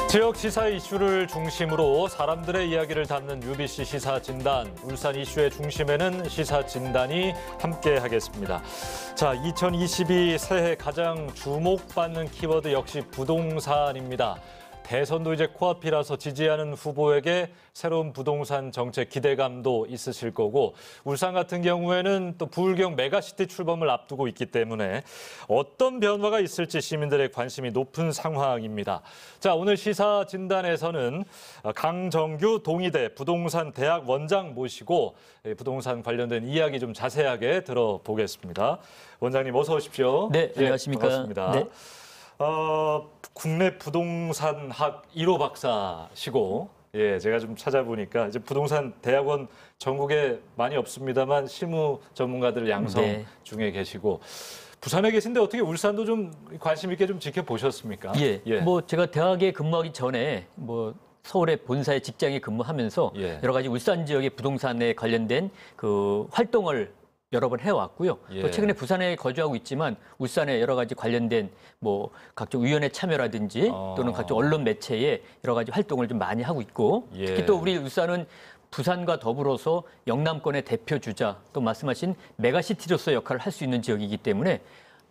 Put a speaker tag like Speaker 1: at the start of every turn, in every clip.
Speaker 1: 지역 시사 이슈를 중심으로 사람들의 이야기를 담는 UBC 시사진단. 울산 이슈의 중심에는 시사진단이 함께하겠습니다. 자, 2022 새해 가장 주목받는 키워드 역시 부동산입니다. 대선도 이제 코앞이라서 지지하는 후보에게 새로운 부동산 정책 기대감도 있으실 거고, 울산 같은 경우에는 또 부울경 메가시티 출범을 앞두고 있기 때문에 어떤 변화가 있을지 시민들의 관심이 높은 상황입니다. 자, 오늘 시사 진단에서는 강정규 동의대 부동산 대학 원장 모시고 부동산 관련된 이야기 좀 자세하게 들어보겠습니다. 원장님 어서 오십시오.
Speaker 2: 네, 안녕하십니까.
Speaker 1: 반갑습니다.
Speaker 2: 네.
Speaker 1: 국내 부동산학 1호 박사시고, 제가 좀 찾아보니까 이제 부동산 대학원 전국에 많이 없습니다만 실무 전문가들 양성 중에 계시고, 부산에 계신데 어떻게 울산도 좀 관심 있게 좀 지켜보셨습니까?
Speaker 2: 뭐 제가 대학에 근무하기 전에 뭐 서울의 본사에 직장에 근무하면서 여러 가지 울산 지역의 부동산에 관련된 그 활동을 여러 번 해왔고요. 또 최근에 부산에 거주하고 있지만 울산에 여러 가지 관련된 뭐 각종 위원회 참여라든지 또는 각종 언론 매체에 여러 가지 활동을 좀 많이 하고 있고, 특히 또 우리 울산은 부산과 더불어서 영남권의 대표 주자, 또 말씀하신 메가시티로서 역할을 할 수 있는 지역이기 때문에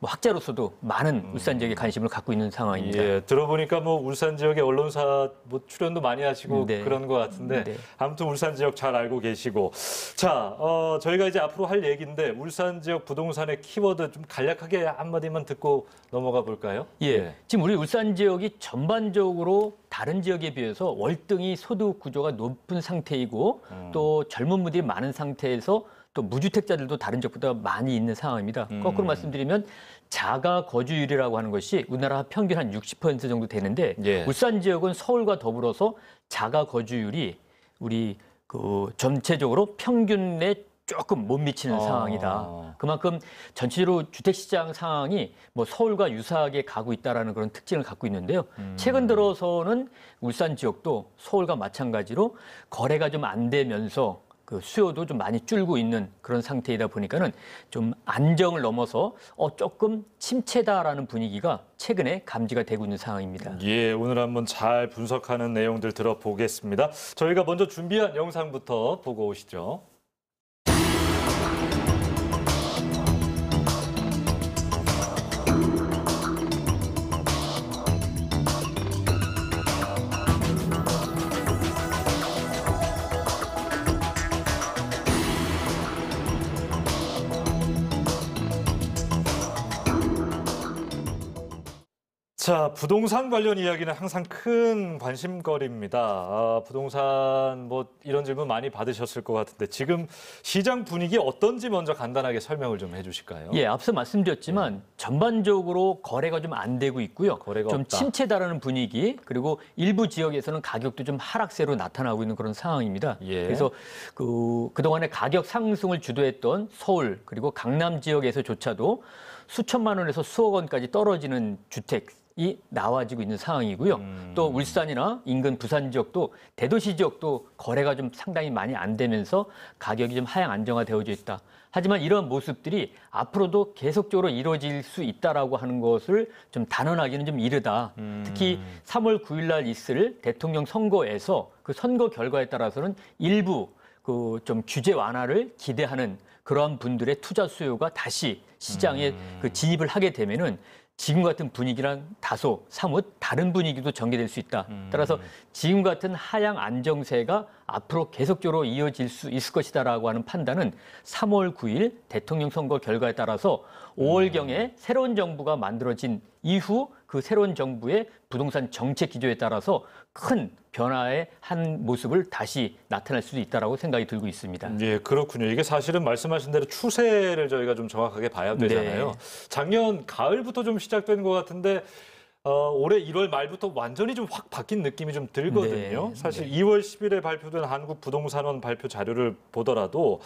Speaker 2: 뭐 학자로서도 많은 울산 지역에 관심을 갖고 있는 상황입니다.
Speaker 1: 들어보니까 뭐 울산 지역의 언론사 뭐 출연도 많이 하시고 그런 것 같은데 아무튼 울산 지역 잘 알고 계시고, 자, 저희가 이제 앞으로 할 얘기인데 울산 지역 부동산의 키워드 좀 간략하게 한마디만 듣고 넘어가 볼까요?
Speaker 2: 지금 우리 울산 지역이 전반적으로 다른 지역에 비해서 월등히 소득 구조가 높은 상태이고 또 젊은 분들이 많은 상태에서 또 무주택자들도 다른 지역보다 많이 있는 상황입니다. 거꾸로 말씀드리면 자가 거주율이라고 하는 것이 우리나라 평균 한 60% 정도 되는데 울산 지역은 서울과 더불어서 자가 거주율이 우리 그 전체적으로 평균에 조금 못 미치는 상황이다. 그만큼 전체적으로 주택시장 상황이 뭐 서울과 유사하게 가고 있다는 그런 특징을 갖고 있는데요. 최근 들어서는 울산 지역도 서울과 마찬가지로 거래가 좀 안 되면서 그 수요도 좀 많이 줄고 있는 그런 상태이다 보니까는 좀 안정을 넘어서 조금 침체다라는 분위기가 최근에 감지가 되고 있는 상황입니다.
Speaker 1: 오늘 한번 잘 분석하는 내용들 들어보겠습니다. 저희가 먼저 준비한 영상부터 보고 오시죠. 자, 부동산 관련 이야기는 항상 큰 관심거리입니다. 부동산 뭐 이런 질문 많이 받으셨을 것 같은데 지금 시장 분위기 어떤지 먼저 간단하게 설명을 좀 해주실까요?
Speaker 2: 앞서 말씀드렸지만 전반적으로 거래가 좀 안 되고 있고요. 좀
Speaker 1: 없다.
Speaker 2: 침체다라는 분위기, 그리고 일부 지역에서는 가격도 좀 하락세로 나타나고 있는 그런 상황입니다. 그래서 그동안에 가격 상승을 주도했던 서울 그리고 강남 지역에서조차도 수천만 원에서 수억 원까지 떨어지는 주택이 나와지고 있는 상황이고요. 또 울산이나 인근 부산 지역도 대도시 지역도 거래가 좀 상당히 많이 안 되면서 가격이 좀 하향 안정화되어져 있다. 하지만 이런 모습들이 앞으로도 계속적으로 이루어질 수 있다라고 하는 것을 좀 단언하기는 좀 이르다. 특히 3월 9일 날 있을 대통령 선거에서 그 선거 결과에 따라서는 일부 그 좀 규제 완화를 기대하는 그러한 분들의 투자 수요가 다시 시장에 그 진입을 하게 되면은 지금 같은 분위기랑 다소 사뭇 다른 분위기도 전개될 수 있다. 따라서 지금 같은 하향 안정세가 앞으로 계속적으로 이어질 수 있을 것이다라고 하는 판단은 3월 9일 대통령 선거 결과에 따라서 5월경에 새로운 정부가 만들어진 이후 그 새로운 정부의 부동산 정책 기조에 따라서 큰 변화의 한 모습을 다시 나타날 수도 있다라고 생각이 들고 있습니다.
Speaker 1: 그렇군요. 이게 사실은 말씀하신 대로 추세를 저희가 좀 정확하게 봐야 되잖아요. 작년 가을부터 좀 시작된 것 같은데 올해 1월 말부터 완전히 좀 확 바뀐 느낌이 좀 들거든요. 사실 2월 10일에 발표된 한국부동산원 발표 자료를 보더라도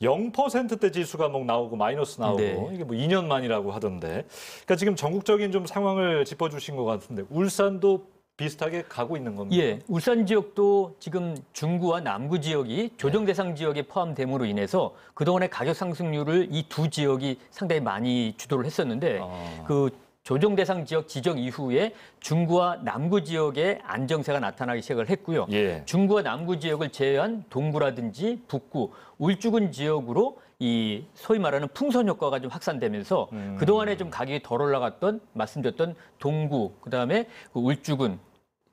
Speaker 1: 0%대 지수가 뭐 나오고 마이너스 나오고 이게 뭐 2년 만이라고 하던데. 그러니까 지금 전국적인 좀 상황을 짚어주신 것 같은데 울산도 비슷하게 가고 있는 겁니다.
Speaker 2: 예, 울산 지역도 지금 중구와 남구 지역이 조정 대상 지역에 포함됨으로 인해서 그동안의 가격 상승률을 이 두 지역이 상당히 많이 주도를 했었는데 그 조정 대상 지역 지정 이후에 중구와 남구 지역에 안정세가 나타나기 시작을 했고요.
Speaker 1: 예.
Speaker 2: 중구와 남구 지역을 제외한 동구라든지 북구, 울주군 지역으로 이 소위 말하는 풍선 효과가 좀 확산되면서 그동안에 좀 가격이 덜 올라갔던 말씀드렸던 동구, 그다음에 그 울주군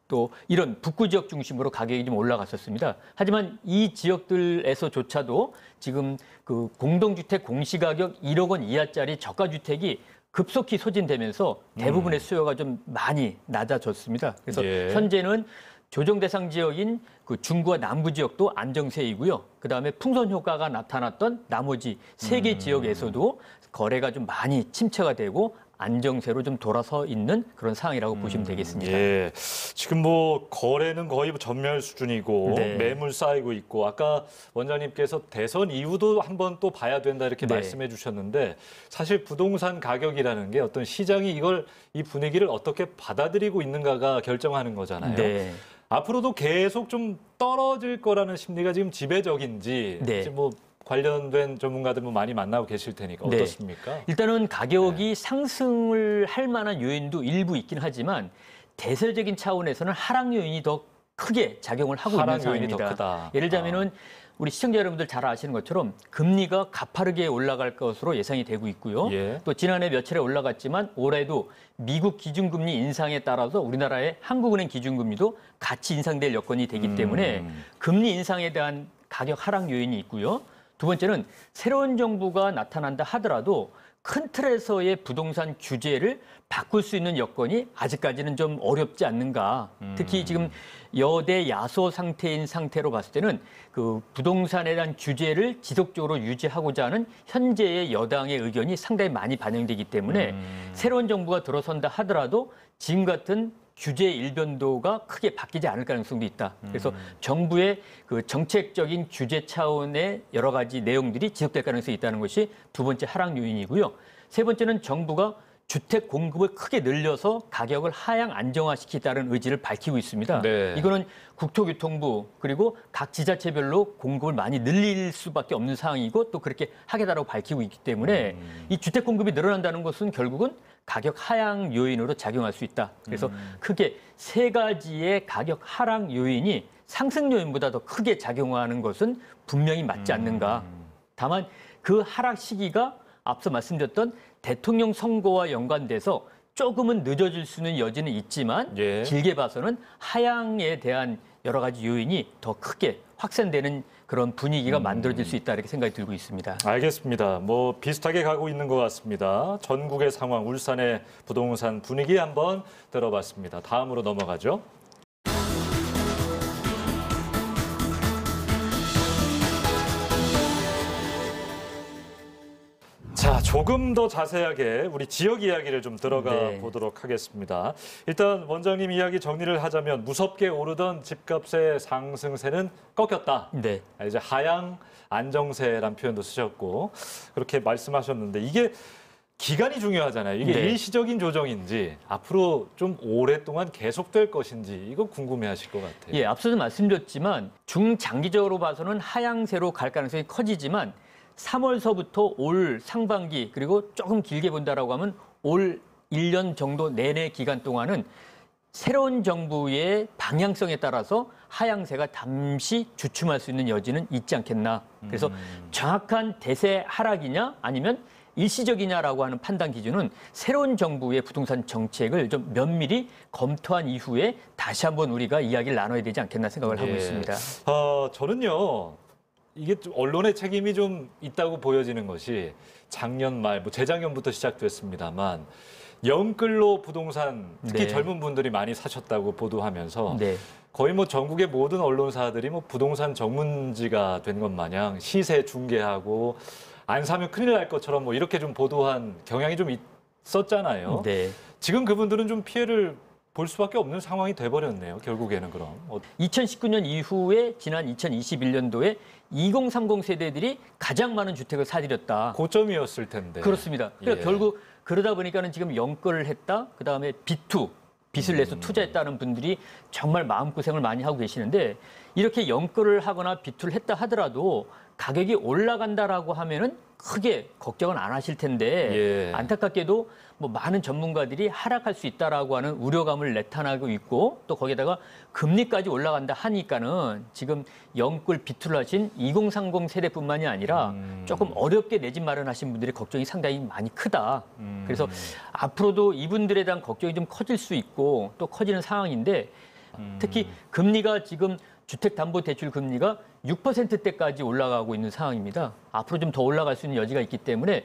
Speaker 2: 또 이런 북구 지역 중심으로 가격이 좀 올라갔었습니다. 하지만 이 지역들에서조차도 지금 그 공동주택 공시가격 1억 원 이하짜리 저가주택이 급속히 소진되면서 대부분의 수요가 좀 많이 낮아졌습니다. 그래서
Speaker 1: 예.
Speaker 2: 현재는 조정 대상 지역인 그 중구와 남구 지역도 안정세이고요. 그다음에 풍선 효과가 나타났던 나머지 세 개 지역에서도 거래가 좀 많이 침체가 되고 안정세로 좀 돌아서 있는 그런 상황이라고 보시면 되겠습니다.
Speaker 1: 예. 지금 뭐 거래는 거의 전멸 수준이고
Speaker 2: 네.
Speaker 1: 매물 쌓이고 있고 아까 원장님께서 대선 이후도 한번 또 봐야 된다 이렇게
Speaker 2: 네.
Speaker 1: 말씀해 주셨는데 사실 부동산 가격이라는 게 어떤 시장이 이 분위기를 어떻게 받아들이고 있는가가 결정하는 거잖아요.
Speaker 2: 네.
Speaker 1: 앞으로도 계속 좀 떨어질 거라는 심리가 지금 지배적인지
Speaker 2: 네.
Speaker 1: 지금 뭐 관련된 전문가들 뭐 많이 만나고 계실 테니까
Speaker 2: 네.
Speaker 1: 어떻습니까?
Speaker 2: 일단은 가격이 상승을 할 만한 요인도 일부 있긴 하지만 대세적인 차원에서는 하락 요인이 더 크게 작용을 하고 있는
Speaker 1: 하락 요인이 더
Speaker 2: 상황입니다.
Speaker 1: 크다.
Speaker 2: 예를 들자면은 우리 시청자 여러분들 잘 아시는 것처럼 금리가 가파르게 올라갈 것으로 예상이 되고 있고요.
Speaker 1: 예.
Speaker 2: 또 지난해 며칠에 올라갔지만 올해도 미국 기준금리 인상에 따라서 우리나라의 한국은행 기준금리도 같이 인상될 여건이 되기 때문에 금리 인상에 대한 가격 하락 요인이 있고요. 두 번째는 새로운 정부가 나타난다 하더라도 큰 틀에서의 부동산 규제를 바꿀 수 있는 여건이 아직까지는 좀 어렵지 않는가. 특히 지금 여대 야소 상태인 상태로 봤을 때는 그 부동산에 대한 규제를 지속적으로 유지하고자 하는 현재의 여당의 의견이 상당히 많이 반영되기 때문에 새로운 정부가 들어선다 하더라도 지금 같은 규제 일변도가 크게 바뀌지 않을 가능성도 있다. 그래서 정부의 그 정책적인 규제 차원의 여러 가지 내용들이 지속될 가능성이 있다는 것이 두 번째 하락 요인이고요. 세 번째는 정부가 주택 공급을 크게 늘려서 가격을 하향 안정화시키겠다는 의지를 밝히고 있습니다.
Speaker 1: 네.
Speaker 2: 이거는 국토교통부 그리고 각 지자체별로 공급을 많이 늘릴 수밖에 없는 상황이고 또 그렇게 하겠다라고 밝히고 있기 때문에 이 주택 공급이 늘어난다는 것은 결국은 가격 하향 요인으로 작용할 수 있다. 그래서 크게 세 가지의 가격 하락 요인이 상승 요인보다 더 크게 작용하는 것은 분명히 맞지 않는가. 다만 그 하락 시기가 앞서 말씀드렸던 대통령 선거와 연관돼서 조금은 늦어질 수는 여지는 있지만
Speaker 1: 예.
Speaker 2: 길게 봐서는 하향에 대한 여러 가지 요인이 더 크게 확산되는 그런 분위기가 만들어질 수 있다 이렇게 생각이 들고 있습니다.
Speaker 1: 알겠습니다. 뭐 비슷하게 가고 있는 것 같습니다. 전국의 상황, 울산의 부동산 분위기 한번 들어봤습니다. 다음으로 넘어가죠. 자, 조금 더 자세하게 우리 지역 이야기를 좀 들어가
Speaker 2: 네.
Speaker 1: 보도록 하겠습니다. 일단 원장님 이야기 정리를 하자면 무섭게 오르던 집값의 상승세는 꺾였다.
Speaker 2: 네.
Speaker 1: 이제 하향 안정세라는 표현도 쓰셨고 그렇게 말씀하셨는데 이게 기간이 중요하잖아요. 이게
Speaker 2: 네.
Speaker 1: 일시적인 조정인지 앞으로 좀 오랫동안 계속될 것인지 이거 궁금해하실 것 같아요.
Speaker 2: 예, 앞서도 말씀드렸지만 중장기적으로 봐서는 하향세로 갈 가능성이 커지지만 3월서부터 올 상반기 그리고 조금 길게 본다라고 하면 올 1년 정도 내내 기간 동안은 새로운 정부의 방향성에 따라서 하향세가 잠시 주춤할 수 있는 여지는 있지 않겠나. 그래서 정확한 대세 하락이냐 아니면 일시적이냐라고 하는 판단 기준은 새로운 정부의 부동산 정책을 좀 면밀히 검토한 이후에 다시 한번 우리가 이야기를 나눠야 되지 않겠나 생각을 하고
Speaker 1: 예.
Speaker 2: 있습니다.
Speaker 1: 저는요. 이게 좀 언론의 책임이 좀 있다고 보여지는 것이 작년 말, 뭐 재작년부터 시작됐습니다만 영끌로 부동산 특히
Speaker 2: 네.
Speaker 1: 젊은 분들이 많이 사셨다고 보도하면서
Speaker 2: 네.
Speaker 1: 거의 뭐 전국의 모든 언론사들이 뭐 부동산 전문지가 된 것 마냥 시세 중개하고 안 사면 큰일 날 것처럼 뭐 이렇게 좀 보도한 경향이 좀 있었잖아요.
Speaker 2: 네.
Speaker 1: 지금 그분들은 좀 피해를 볼 수밖에 없는 상황이 돼버렸네요. 결국에는 그럼.
Speaker 2: 2019년 이후에 지난 2021년도에 2030 세대들이 가장 많은 주택을 사들였다.
Speaker 1: 고점이었을 텐데.
Speaker 2: 그렇습니다. 그러니까
Speaker 1: 예.
Speaker 2: 결국 그러다 보니까는 지금 영끌을 했다. 그다음에 B2 빚을 내서 투자했다는 분들이 정말 마음고생을 많이 하고 계시는데 이렇게 연끌을 하거나 비투를 했다 하더라도 가격이 올라간다라고 하면은 크게 걱정은 안 하실 텐데 안타깝게도 뭐 많은 전문가들이 하락할 수 있다라고 하는 우려감을 나타나고 있고 또 거기다가 금리까지 올라간다 하니까는 지금 연끌 비투를 하신 2030 세대뿐만이 아니라 조금 어렵게 내 집 마련하신 분들의 걱정이 상당히 많이 크다. 그래서 앞으로도 이분들에 대한 걱정이 좀 커질 수 있고 또 커지는 상황인데 특히 금리가 지금 주택담보대출 금리가 6%대까지 올라가고 있는 상황입니다. 앞으로 좀 더 올라갈 수 있는 여지가 있기 때문에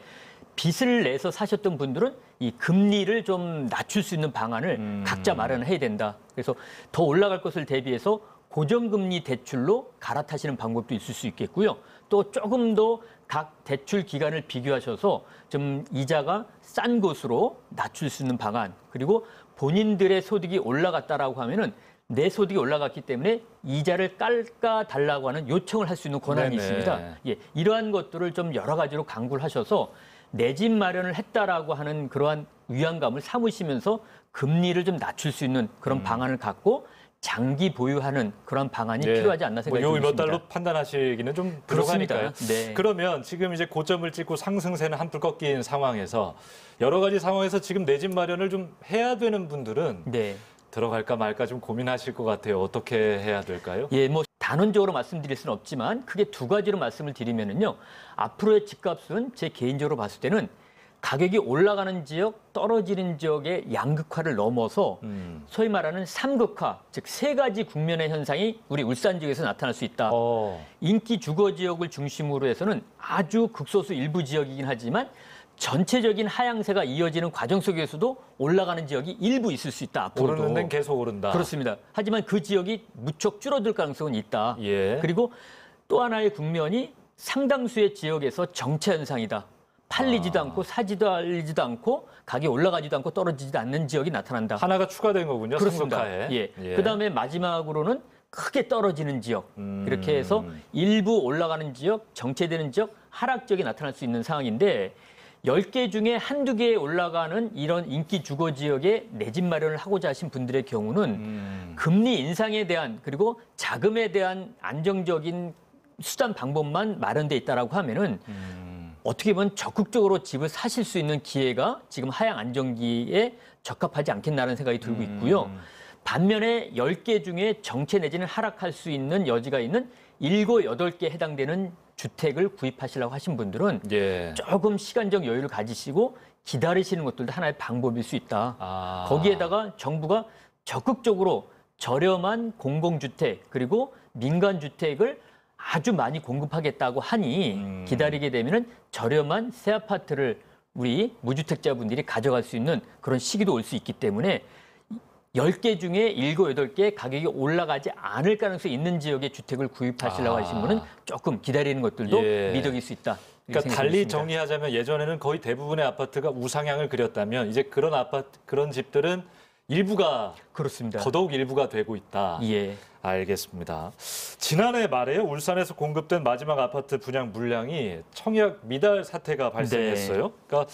Speaker 2: 빚을 내서 사셨던 분들은 이 금리를 좀 낮출 수 있는 방안을 각자 마련을 해야 된다. 그래서 더 올라갈 것을 대비해서 고정금리 대출로 갈아타시는 방법도 있을 수 있겠고요. 또 조금 더 각 대출 기간을 비교하셔서 좀 이자가 싼 곳으로 낮출 수 있는 방안, 그리고 본인들의 소득이 올라갔다라고 하면은 내 소득이 올라갔기 때문에 이자를 깎아달라고 하는 요청을 할 수 있는 권한이 있습니다. 예, 이러한 것들을 좀 여러 가지로 강구를 하셔서 내 집 마련을 했다라고 하는 그러한 위안감을 삼으시면서 금리를 좀 낮출 수 있는 그런 방안을 갖고 장기 보유하는 그런 방안이 필요하지 않나 생각이 듭니다.
Speaker 1: 몇 달로 판단하시기는 좀 부족하니까요.
Speaker 2: 네.
Speaker 1: 그러면 지금 이제 고점을 찍고 상승세는 한풀 꺾인 상황에서 여러 가지 상황에서 지금 내 집 마련을 좀 해야 되는 분들은 들어갈까 말까 좀 고민하실 것 같아요. 어떻게 해야 될까요?
Speaker 2: 예, 뭐 단언적으로 말씀드릴 수는 없지만 크게 두 가지로 말씀을 드리면은요. 앞으로의 집값은 제 개인적으로 봤을 때는 가격이 올라가는 지역, 떨어지는 지역의 양극화를 넘어서 소위 말하는 삼극화, 즉 세 가지 국면의 현상이 우리 울산 지역에서 나타날 수 있다. 인기 주거 지역을 중심으로 해서는 아주 극소수 일부 지역이긴 하지만 전체적인 하향세가 이어지는 과정 속에서도 올라가는 지역이 일부 있을 수 있다. 앞으로도.
Speaker 1: 오르는 데는 계속 오른다.
Speaker 2: 그렇습니다. 하지만 그 지역이 무척 줄어들 가능성은 있다. 그리고 또 하나의 국면이 상당수의 지역에서 정체 현상이다. 팔리지도 않고 사지도 알리지도 않고 가격이 올라가지도 않고 떨어지지도 않는 지역이 나타난다.
Speaker 1: 하나가 추가된 거군요.
Speaker 2: 그렇습니다.
Speaker 1: 상극화에.
Speaker 2: 그다음에 마지막으로는 크게 떨어지는 지역. 이렇게 해서 일부 올라가는 지역, 정체되는 지역, 하락 지역이 나타날 수 있는 상황인데 10개 중에 한두 개에 올라가는 이런 인기 주거 지역에 내 집 마련을 하고자 하신 분들의 경우는 금리 인상에 대한 그리고 자금에 대한 안정적인 수단 방법만 마련돼 있다라고 하면은 어떻게 보면 적극적으로 집을 사실 수 있는 기회가 지금 하향 안정기에 적합하지 않겠나라는 생각이 들고 있고요. 반면에 10개 중에 정체 내지는 하락할 수 있는 여지가 있는 7, 8개에 해당되는 주택을 구입하시려고 하신 분들은 조금 시간적 여유를 가지시고 기다리시는 것들도 하나의 방법일 수 있다. 거기에다가 정부가 적극적으로 저렴한 공공주택 그리고 민간주택을 아주 많이 공급하겠다고 하니 기다리게 되면은 저렴한 새 아파트를 우리 무주택자분들이 가져갈 수 있는 그런 시기도 올 수 있기 때문에 10개 중에 7, 8개 가격이 올라가지 않을 가능성이 있는 지역의 주택을 구입하시려고 하신 분은 조금 기다리는 것들도 미덕일 수 있다.
Speaker 1: 그러니까 달리 정리하자면 예전에는 거의 대부분의 아파트가 우상향을 그렸다면 이제 그런 집들은 일부가
Speaker 2: 그렇습니다.
Speaker 1: 더더욱 일부가 되고 있다. 알겠습니다. 지난해 말에요. 울산에서 공급된 마지막 아파트 분양 물량이 청약 미달 사태가 발생했어요. 그러니까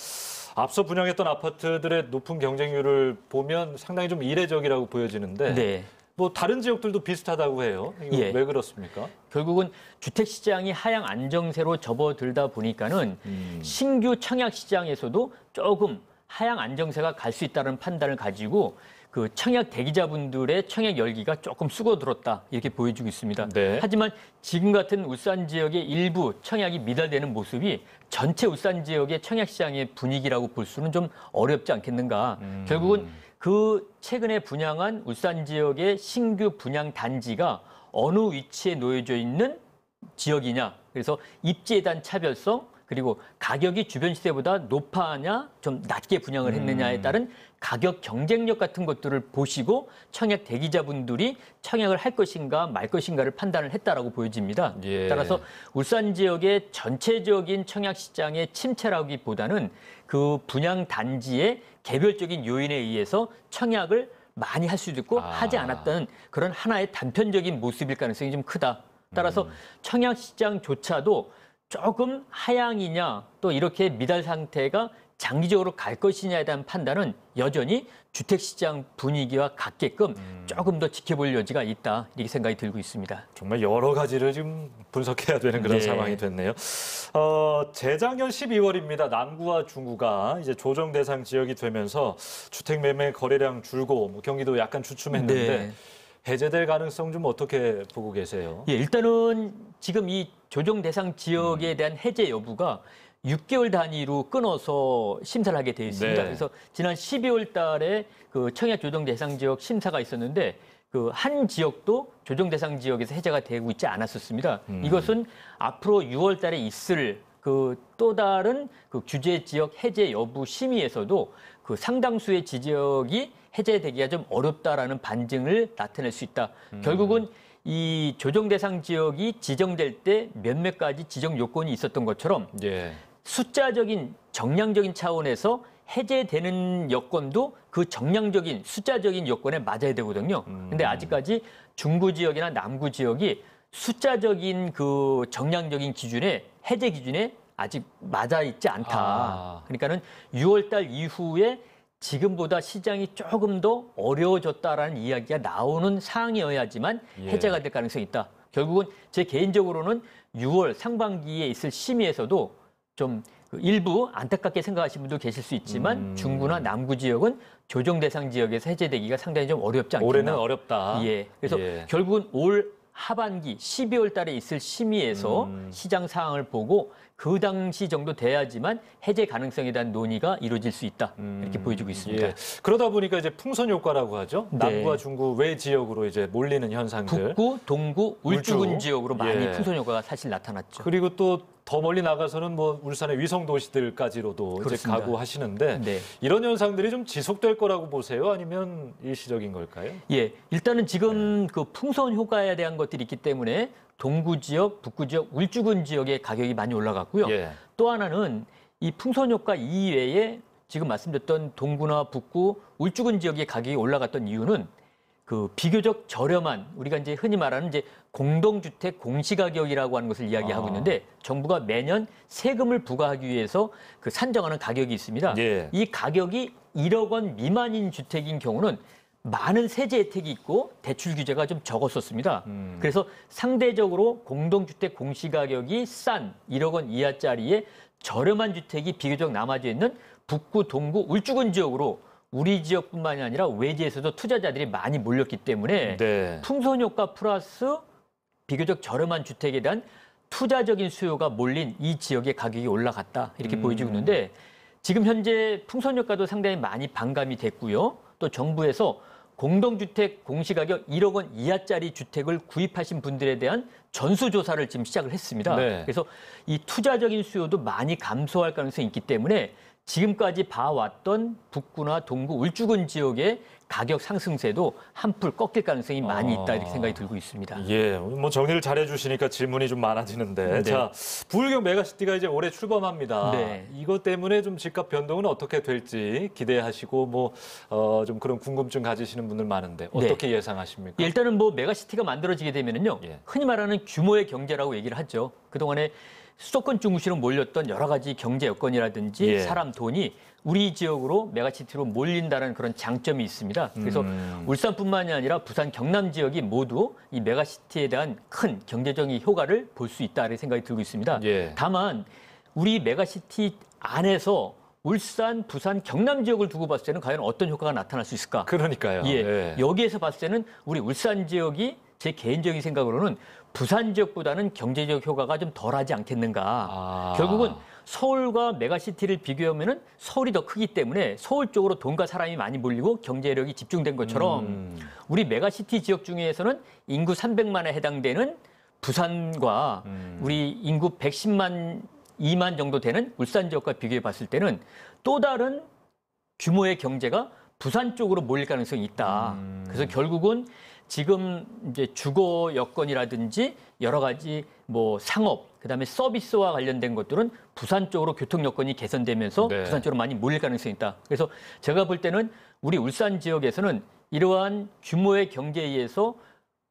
Speaker 1: 앞서 분양했던 아파트들의 높은 경쟁률을 보면 상당히 좀 이례적이라고 보여지는데 뭐 다른 지역들도 비슷하다고 해요. 이거 왜 그렇습니까?
Speaker 2: 결국은 주택 시장이 하향 안정세로 접어들다 보니까는 신규 청약 시장에서도 조금 하향 안정세가 갈 수 있다는 판단을 가지고 그 청약 대기자분들의 청약 열기가 조금 쑥어들었다 이렇게 보여지고 있습니다. 하지만 지금 같은 울산 지역의 일부 청약이 미달되는 모습이 전체 울산 지역의 청약 시장의 분위기라고 볼 수는 좀 어렵지 않겠는가. 결국은 그 최근에 분양한 울산 지역의 신규 분양 단지가 어느 위치에 놓여져 있는 지역이냐. 그래서 입지에 대한 차별성 그리고 가격이 주변 시세보다 높아냐 좀 낮게 분양을 했느냐에 따른 가격 경쟁력 같은 것들을 보시고 청약 대기자분들이 청약을 할 것인가 말 것인가를 판단을 했다라고 보여집니다. 따라서 울산 지역의 전체적인 청약 시장의 침체라기보다는 그 분양 단지의 개별적인 요인에 의해서 청약을 많이 할 수도 있고 하지 않았던 그런 하나의 단편적인 모습일 가능성이 좀 크다. 따라서 청약 시장조차도 조금 하향이냐 또 이렇게 미달 상태가 장기적으로 갈 것이냐에 대한 판단은 여전히 주택시장 분위기와 같게끔 조금 더 지켜볼 여지가 있다 이렇게 생각이 들고 있습니다.
Speaker 1: 정말 여러 가지를 지금 분석해야 되는 그런
Speaker 2: 네.
Speaker 1: 상황이 됐네요. 재작년 12월입니다. 남구와 중구가 이제 조정 대상 지역이 되면서 주택 매매 거래량 줄고 뭐 경기도 약간 주춤했는데
Speaker 2: 네.
Speaker 1: 해제될 가능성 좀 어떻게 보고 계세요?
Speaker 2: 예, 일단은 지금 이 조정 대상 지역에 대한 해제 여부가 6개월 단위로 끊어서 심사를 하게 되어 있습니다.
Speaker 1: 네.
Speaker 2: 그래서 지난 12월 달에 그 청약 조정 대상 지역 심사가 있었는데 그 한 지역도 조정 대상 지역에서 해제가 되고 있지 않았었습니다. 이것은 앞으로 6월 달에 있을 그 또 다른 그 규제 지역 해제 여부 심의에서도 그 상당수의 지역이 해제되기가 좀 어렵다라는 반증을 나타낼 수 있다. 결국은 이 조정 대상 지역이 지정될 때 몇몇 가지 지정 요건이 있었던 것처럼
Speaker 1: 예.
Speaker 2: 숫자적인 정량적인 차원에서 해제되는 여건도 그 정량적인 숫자적인 여건에 맞아야 되거든요. 근데 아직까지 중부 지역이나 남구 지역이 숫자적인 그 정량적인 기준에 해제 기준에 아직 맞아 있지 않다. 그러니까는 6월 달 이후에 지금보다 시장이 조금 더 어려워졌다라는 이야기가 나오는 상황이어야지만 해제가 될 가능성이 있다. 결국은 제 개인적으로는 6월 상반기에 있을 심의에서도 좀 일부 안타깝게 생각하시는 분도 계실 수 있지만 중구나 남구 지역은 조정 대상 지역에서 해제되기가 상당히 좀 어렵지 않겠나.
Speaker 1: 올해는 어렵다.
Speaker 2: 예. 그래서 결국은 올 하반기 12월 달에 있을 심의에서 시장 상황을 보고 그 당시 정도 돼야지만 해제 가능성에 대한 논의가 이루어질 수 있다. 이렇게 보여지고 있습니다.
Speaker 1: 예. 그러다 보니까 이제 풍선 효과라고 하죠.
Speaker 2: 네.
Speaker 1: 남구와 중구 외 지역으로 이제 몰리는 현상들.
Speaker 2: 북구, 동구, 울주군
Speaker 1: 울주.
Speaker 2: 지역으로 많이
Speaker 1: 예.
Speaker 2: 풍선 효과가 사실 나타났죠.
Speaker 1: 그리고 또 더 멀리 나가서는 뭐 울산의 위성 도시들까지로도 이제
Speaker 2: 그렇습니다.
Speaker 1: 가고 하시는데
Speaker 2: 네.
Speaker 1: 이런 현상들이 좀 지속될 거라고 보세요? 아니면 일시적인 걸까요?
Speaker 2: 예, 일단은 지금 그 풍선 효과에 대한 것들이 있기 때문에 동구 지역, 북구 지역, 울주군 지역의 가격이 많이 올라갔고요.
Speaker 1: 예.
Speaker 2: 또 하나는 이 풍선 효과 이외에 지금 말씀드렸던 동구나 북구, 울주군 지역의 가격이 올라갔던 이유는 그 비교적 저렴한 우리가 이제 흔히 말하는 이제 공동주택 공시가격이라고 하는 것을 이야기하고 있는데 정부가 매년 세금을 부과하기 위해서 그 산정하는 가격이 있습니다.
Speaker 1: 예.
Speaker 2: 이 가격이 1억 원 미만인 주택인 경우는 많은 세제 혜택이 있고 대출 규제가 좀 적었었습니다. 그래서 상대적으로 공동주택 공시가격이 싼 1억 원 이하짜리의 저렴한 주택이 비교적 남아져 있는 북구, 동구, 울주군 지역으로 우리 지역뿐만이 아니라 외지에서도 투자자들이 많이 몰렸기 때문에
Speaker 1: 네.
Speaker 2: 풍선 효과 플러스 비교적 저렴한 주택에 대한 투자적인 수요가 몰린 이 지역의 가격이 올라갔다 이렇게 보여지고 있는데 지금 현재 풍선 효과도 상당히 많이 반감이 됐고요. 또 정부에서 공동주택 공시가격 1억 원 이하짜리 주택을 구입하신 분들에 대한 전수조사를 지금 시작을 했습니다.
Speaker 1: 네.
Speaker 2: 그래서 이 투자적인 수요도 많이 감소할 가능성이 있기 때문에 지금까지 봐왔던 북구나 동구, 울주군 지역의 가격 상승세도 한풀 꺾일 가능성이 많이 있다 이렇게 생각이 들고 있습니다.
Speaker 1: 예, 뭐 정리를 잘해 주시니까 질문이 좀 많아지는데
Speaker 2: 네.
Speaker 1: 자, 부울경 메가시티가 이제 올해 출범합니다.
Speaker 2: 네.
Speaker 1: 이것 때문에 좀 집값 변동은 어떻게 될지 기대하시고 뭐 좀 그런 궁금증 가지시는 분들 많은데 어떻게 예상하십니까?
Speaker 2: 일단은 뭐 메가시티가 만들어지게 되면은요,
Speaker 1: 예.
Speaker 2: 흔히 말하는 규모의 경제라고 얘기를 하죠. 그동안에 수도권 중심으로 몰렸던 여러 가지 경제 여건이라든지
Speaker 1: 예.
Speaker 2: 사람 돈이 우리 지역으로 메가시티로 몰린다는 그런 장점이 있습니다. 그래서 울산뿐만이 아니라 부산, 경남 지역이 모두 이 메가시티에 대한 큰 경제적인 효과를 볼 수 있다 이렇게 생각이 들고 있습니다.
Speaker 1: 예.
Speaker 2: 다만 우리 메가시티 안에서 울산, 부산, 경남 지역을 두고 봤을 때는 과연 어떤 효과가 나타날 수 있을까?
Speaker 1: 그러니까요.
Speaker 2: 예,
Speaker 1: 예.
Speaker 2: 여기에서 봤을 때는 우리 울산 지역이 제 개인적인 생각으로는 부산 지역보다는 경제적 효과가 좀 덜하지 않겠는가. 결국은 서울과 메가시티를 비교하면은 서울이 더 크기 때문에 서울 쪽으로 돈과 사람이 많이 몰리고 경제력이 집중된 것처럼 우리 메가시티 지역 중에서는 인구 300만에 해당되는 부산과 우리 인구 110만 2만 정도 되는 울산 지역과 비교해 봤을 때는 또 다른 규모의 경제가 부산 쪽으로 몰릴 가능성이 있다. 그래서 결국은 지금 이제 주거 여건이라든지 여러 가지 뭐 상업, 그다음에 서비스와 관련된 것들은 부산 쪽으로 교통 여건이 개선되면서
Speaker 1: 네.
Speaker 2: 부산 쪽으로 많이 몰릴 가능성이 있다. 그래서 제가 볼 때는 우리 울산 지역에서는 이러한 규모의 경제에 의해서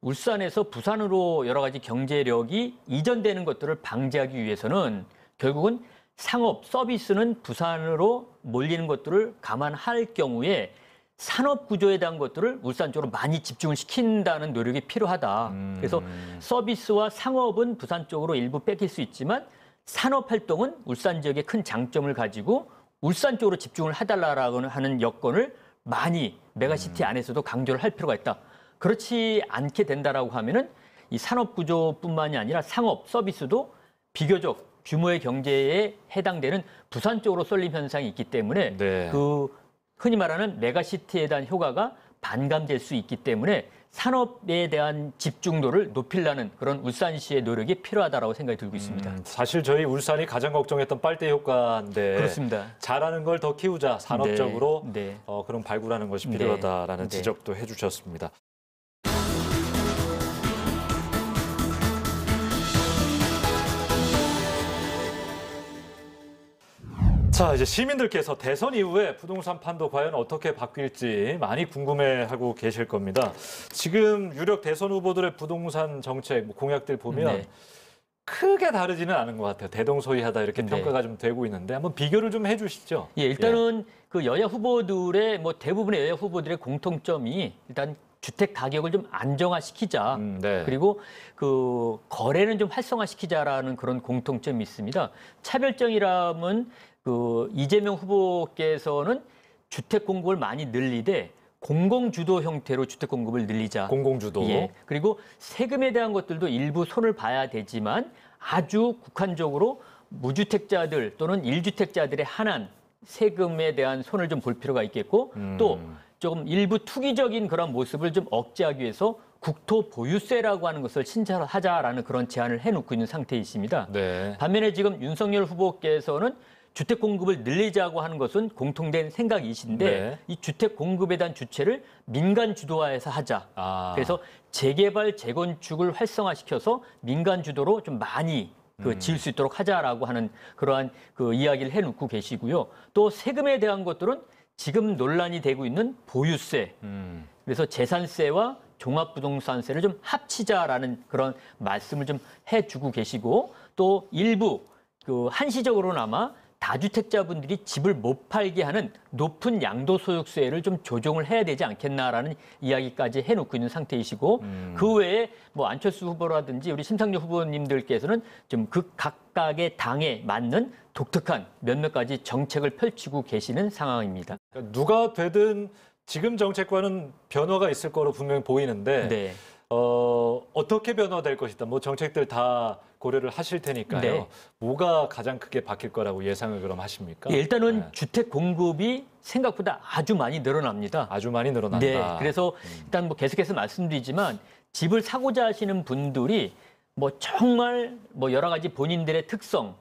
Speaker 2: 울산에서 부산으로 여러 가지 경제력이 이전되는 것들을 방지하기 위해서는 결국은 상업, 서비스는 부산으로 몰리는 것들을 감안할 경우에 산업 구조에 대한 것들을 울산 쪽으로 많이 집중을 시킨다는 노력이 필요하다. 그래서 서비스와 상업은 부산 쪽으로 일부 뺏길 수 있지만 산업 활동은 울산 지역에 큰 장점을 가지고 울산 쪽으로 집중을 해달라고 하는 여건을 많이 메가시티 안에서도 강조를 할 필요가 있다. 그렇지 않게 된다라고 하면은 이 산업 구조뿐만이 아니라 상업, 서비스도 비교적 규모의 경제에 해당되는 부산 쪽으로 쏠림 현상이 있기 때문에
Speaker 1: 네.
Speaker 2: 그 흔히 말하는 메가시티에 대한 효과가 반감될 수 있기 때문에 산업에 대한 집중도를 높이려는 그런 울산시의 노력이 필요하다라고 생각이 들고 있습니다.
Speaker 1: 사실 저희 울산이 가장 걱정했던 빨대 효과인데
Speaker 2: 그렇습니다.
Speaker 1: 잘하는 걸 더 키우자 산업적으로
Speaker 2: 네.
Speaker 1: 그런 발굴하는 것이
Speaker 2: 네.
Speaker 1: 필요하다라는
Speaker 2: 네.
Speaker 1: 지적도 해주셨습니다. 자, 이제 시민들께서 대선 이후에 부동산 판도 과연 어떻게 바뀔지 많이 궁금해하고 계실 겁니다. 지금 유력 대선 후보들의 부동산 정책, 공약들 보면
Speaker 2: 네.
Speaker 1: 크게 다르지는 않은 것 같아요. 대동소이하다 이렇게
Speaker 2: 네.
Speaker 1: 평가가 좀 되고 있는데 한번 비교를 좀 해주시죠.
Speaker 2: 예, 일단은 그 여야 후보들의 대부분의 여야 후보들의 공통점이 일단 주택 가격을 좀 안정화시키자.
Speaker 1: 네.
Speaker 2: 그리고 그 거래는 좀 활성화시키자라는 그런 공통점이 있습니다. 차별점이라면 그 이재명 후보께서는 주택 공급을 많이 늘리되 공공주도 형태로 주택 공급을 늘리자.
Speaker 1: 공공주도.
Speaker 2: 예. 그리고 세금에 대한 것들도 일부 손을 봐야 되지만 아주 국한적으로 무주택자들 또는 1주택자들의 한한 세금에 대한 손을 좀 볼 필요가 있겠고 또 조금 일부 투기적인 그런 모습을 좀 억제하기 위해서 국토 보유세라고 하는 것을 신설하자라는 그런 제안을 해놓고 있는 상태이십니다.
Speaker 1: 네.
Speaker 2: 반면에 지금 윤석열 후보께서는 주택 공급을 늘리자고 하는 것은 공통된 생각이신데
Speaker 1: 네.
Speaker 2: 이 주택 공급에 대한 주체를 민간 주도화해서 하자. 그래서 재개발, 재건축을 활성화시켜서 민간 주도로 좀 많이 지을 수 있도록 하자라고 하는 그러한 그 이야기를 해놓고 계시고요. 또 세금에 대한 것들은 지금 논란이 되고 있는 보유세, 그래서 재산세와 종합부동산세를 좀 합치자라는 그런 말씀을 좀 해주고 계시고 또 일부 그 한시적으로나마 다주택자분들이 집을 못 팔게 하는 높은 양도소득세를 좀 조정을 해야 되지 않겠나라는 이야기까지 해놓고 있는 상태이시고 그 외에 뭐 안철수 후보라든지 우리 심상정 후보님들께서는 좀 그 각각의 당에 맞는 독특한 몇몇 가지 정책을 펼치고 계시는 상황입니다.
Speaker 1: 누가 되든 지금 정책과는 변화가 있을 거로 분명히 보이는데
Speaker 2: 네.
Speaker 1: 어떻게 변화될 것이다. 뭐 정책들 다 고려를 하실 테니까요.
Speaker 2: 네.
Speaker 1: 뭐가 가장 크게 바뀔 거라고 예상을 그럼 하십니까?
Speaker 2: 예, 일단은
Speaker 1: 네.
Speaker 2: 주택 공급이 생각보다 아주 많이 늘어납니다.
Speaker 1: 아주 많이 늘어난다.
Speaker 2: 네, 그래서 일단 뭐 계속해서 말씀드리지만 집을 사고자 하시는 분들이 뭐 정말 뭐 여러 가지 본인들의 특성,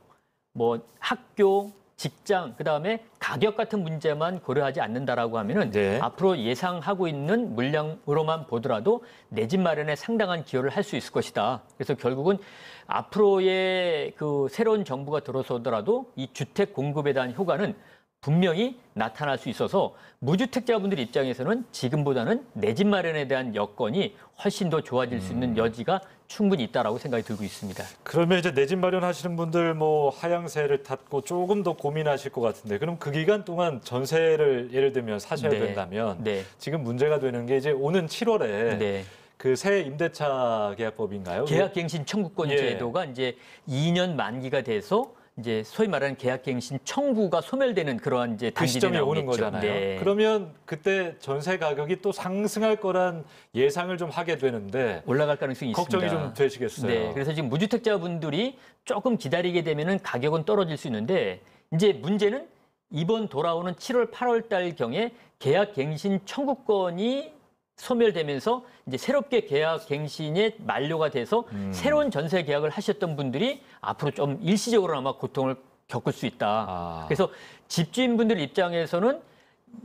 Speaker 2: 뭐 학교, 직장, 그다음에 가격 같은 문제만 고려하지 않는다라고 하면은
Speaker 1: 네.
Speaker 2: 앞으로 예상하고 있는 물량으로만 보더라도 내 집 마련에 상당한 기여를 할 수 있을 것이다. 그래서 결국은 앞으로의 그 새로운 정부가 들어서더라도 이 주택 공급에 대한 효과는 분명히 나타날 수 있어서 무주택자분들 입장에서는 지금보다는 내 집 마련에 대한 여건이 훨씬 더 좋아질 수 있는 여지가 충분히 있다라고 생각이 들고 있습니다.
Speaker 1: 그러면 이제 내 집 마련하시는 분들 뭐 하향세를 탔고 조금 더 고민하실 것 같은데 그럼 그 기간 동안 전세를 예를 들면 사셔야
Speaker 2: 네.
Speaker 1: 된다면
Speaker 2: 네.
Speaker 1: 지금 문제가 되는 게 이제 오는 7월에
Speaker 2: 네.
Speaker 1: 그 새 임대차 계약법인가요?
Speaker 2: 계약갱신 청구권
Speaker 1: 예.
Speaker 2: 제도가 이제 2년 만기가 돼서 이제 소위 말하는 계약갱신 청구가 소멸되는 그러한 이제
Speaker 1: 그
Speaker 2: 단계들이
Speaker 1: 시점이
Speaker 2: 나오겠죠.
Speaker 1: 오는 거잖아요.
Speaker 2: 네.
Speaker 1: 그러면 그때 전세 가격이 또 상승할 거란 예상을 좀 하게 되는데
Speaker 2: 올라갈 가능성이
Speaker 1: 걱정이
Speaker 2: 있습니다.
Speaker 1: 좀 되시겠어요.
Speaker 2: 네, 그래서 지금 무주택자분들이 조금 기다리게 되면은 가격은 떨어질 수 있는데 이제 문제는 이번 돌아오는 7월, 8월 달 경에 계약갱신 청구권이 소멸되면서 이제 새롭게 계약갱신이 만료가 돼서 새로운 전세 계약을 하셨던 분들이 앞으로 좀 일시적으로나마 고통을 겪을 수 있다. 그래서 집주인분들 입장에서는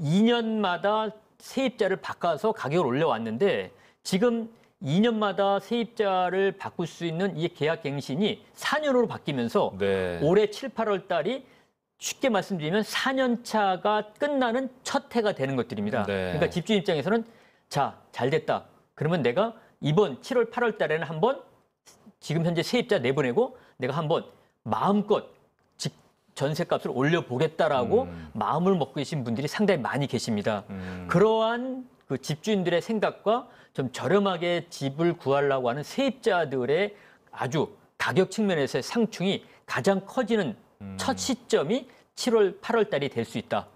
Speaker 2: 2년마다 세입자를 바꿔서 가격을 올려왔는데 지금 2년마다 세입자를 바꿀 수 있는 이 계약갱신이 4년으로 바뀌면서
Speaker 1: 네.
Speaker 2: 올해 7, 8월 달이 쉽게 말씀드리면 4년 차가 끝나는 첫 해가 되는 것들입니다.
Speaker 1: 네.
Speaker 2: 그러니까 집주인 입장에서는 자, 잘 됐다. 그러면 내가 이번 7월, 8월 달에는 한번 지금 현재 세입자 내보내고 내가 한번 마음껏 전셋값을 올려보겠다라고 마음을 먹고 계신 분들이 상당히 많이 계십니다. 그러한 그 집주인들의 생각과 좀 저렴하게 집을 구하려고 하는 세입자들의 아주 가격 측면에서의 상충이 가장 커지는 첫 시점이 7월, 8월 달이 될 수 있다.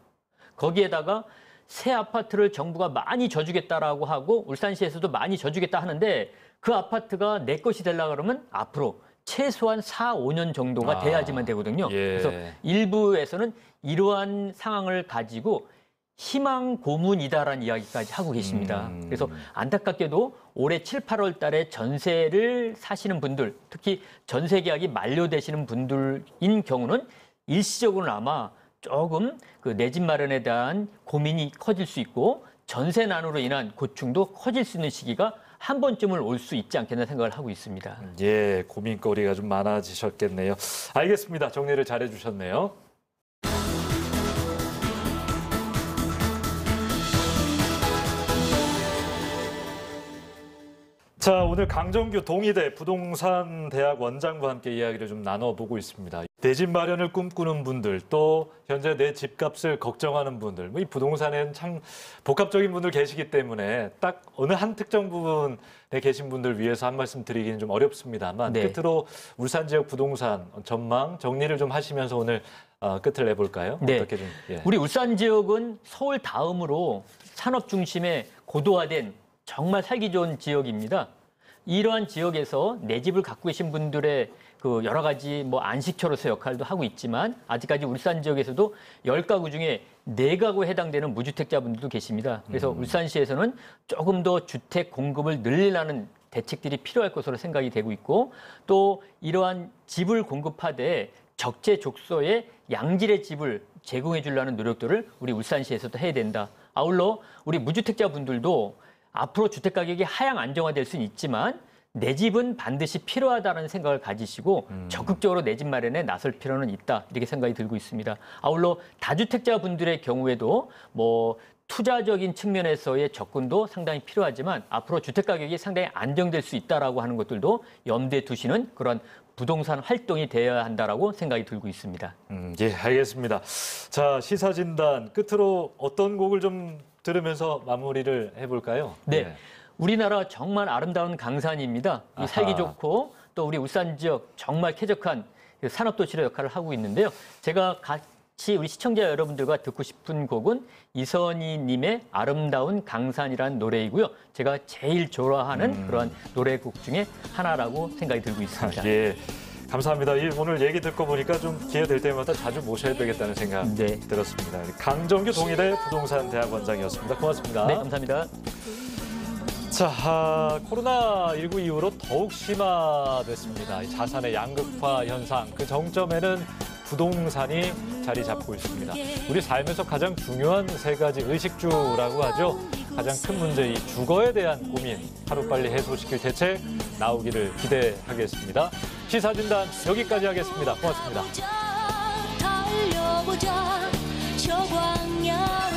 Speaker 2: 거기에다가 새 아파트를 정부가 많이 줘주겠다라고 하고 울산시에서도 많이 줘주겠다 하는데 그 아파트가 내 것이 되려고 그러면 앞으로 최소한 4, 5년 정도가 돼야지만 되거든요.
Speaker 1: 예.
Speaker 2: 그래서 일부에서는 이러한 상황을 가지고 희망 고문이다라는 이야기까지 하고 계십니다. 그래서 안타깝게도 올해 7, 8월 달에 전세를 사시는 분들, 특히 전세 계약이 만료되시는 분들인 경우는 일시적으로나마 조금 그 내 집 마련에 대한 고민이 커질 수 있고 전세난으로 인한 고충도 커질 수 있는 시기가 한 번쯤은 올 수 있지 않겠나 생각을 하고 있습니다.
Speaker 1: 예, 고민거리가 좀 많아지셨겠네요. 알겠습니다. 정리를 잘해 주셨네요. 자, 오늘 강정규 동의대 부동산 대학 원장과 함께 이야기를 좀 나눠보고 있습니다. 내 집 마련을 꿈꾸는 분들, 또 현재 내 집값을 걱정하는 분들, 이 부동산에는 참 복합적인 분들 계시기 때문에 딱 어느 한 특정 부분에 계신 분들 위해서 한 말씀 드리기는 좀 어렵습니다만
Speaker 2: 네.
Speaker 1: 끝으로 울산 지역 부동산 전망 정리를 좀 하시면서 오늘 끝을 내볼까요?
Speaker 2: 네.
Speaker 1: 어떻게 좀, 예.
Speaker 2: 우리 울산 지역은 서울 다음으로 산업 중심에 고도화된 정말 살기 좋은 지역입니다. 이러한 지역에서 내 집을 갖고 계신 분들의 그 여러 가지 뭐 안식처로서 역할도 하고 있지만 아직까지 울산 지역에서도 10가구 중에 4가구에 해당되는 무주택자분들도 계십니다. 그래서 울산시에서는 조금 더 주택 공급을 늘리려는 대책들이 필요할 것으로 생각이 되고 있고 또 이러한 집을 공급하되 적재적소에 양질의 집을 제공해 주려는 노력들을 우리 울산시에서도 해야 된다. 아울러 우리 무주택자분들도 앞으로 주택 가격이 하향 안정화될 수는 있지만 내 집은 반드시 필요하다는 생각을 가지시고 적극적으로 내 집 마련에 나설 필요는 있다. 이렇게 생각이 들고 있습니다. 아울러 다주택자분들의 경우에도 뭐 투자적인 측면에서의 접근도 상당히 필요하지만 앞으로 주택 가격이 상당히 안정될 수 있다라고 하는 것들도 염두에 두시는 그런 부동산 활동이 되어야 한다라고 생각이 들고 있습니다.
Speaker 1: 예, 알겠습니다. 자, 시사진단 끝으로 어떤 곡을 좀 들으면서 마무리를 해볼까요?
Speaker 2: 네.
Speaker 1: 네.
Speaker 2: 우리나라 정말 아름다운 강산입니다. 이 살기 좋고 또 우리 울산 지역 정말 쾌적한 산업도시로 역할을 하고 있는데요. 제가 같이 우리 시청자 여러분들과 듣고 싶은 곡은 이선희 님의 아름다운 강산이라는 노래이고요. 제가 제일 좋아하는 그러한 노래곡 중에 하나라고 생각이 들고 있습니다.
Speaker 1: 예. 감사합니다. 오늘 얘기 듣고 보니까 좀 기회 될 때마다 자주 모셔야 되겠다는 생각
Speaker 2: 네.
Speaker 1: 들었습니다. 강정규 동의대 부동산 대학 원장이었습니다. 고맙습니다.
Speaker 2: 네, 감사합니다.
Speaker 1: 자, 코로나19 이후로 더욱 심화됐습니다. 이 자산의 양극화 현상, 그 정점에는 부동산이 자리 잡고 있습니다. 우리 삶에서 가장 중요한 3가지 의식주라고 하죠. 가장 큰 문제, 이 주거에 대한 고민 하루빨리 해소시킬 대책 나오기를 기대하겠습니다. 시사진단 여기까지 하겠습니다. 고맙습니다.
Speaker 3: 달려보자 저 광야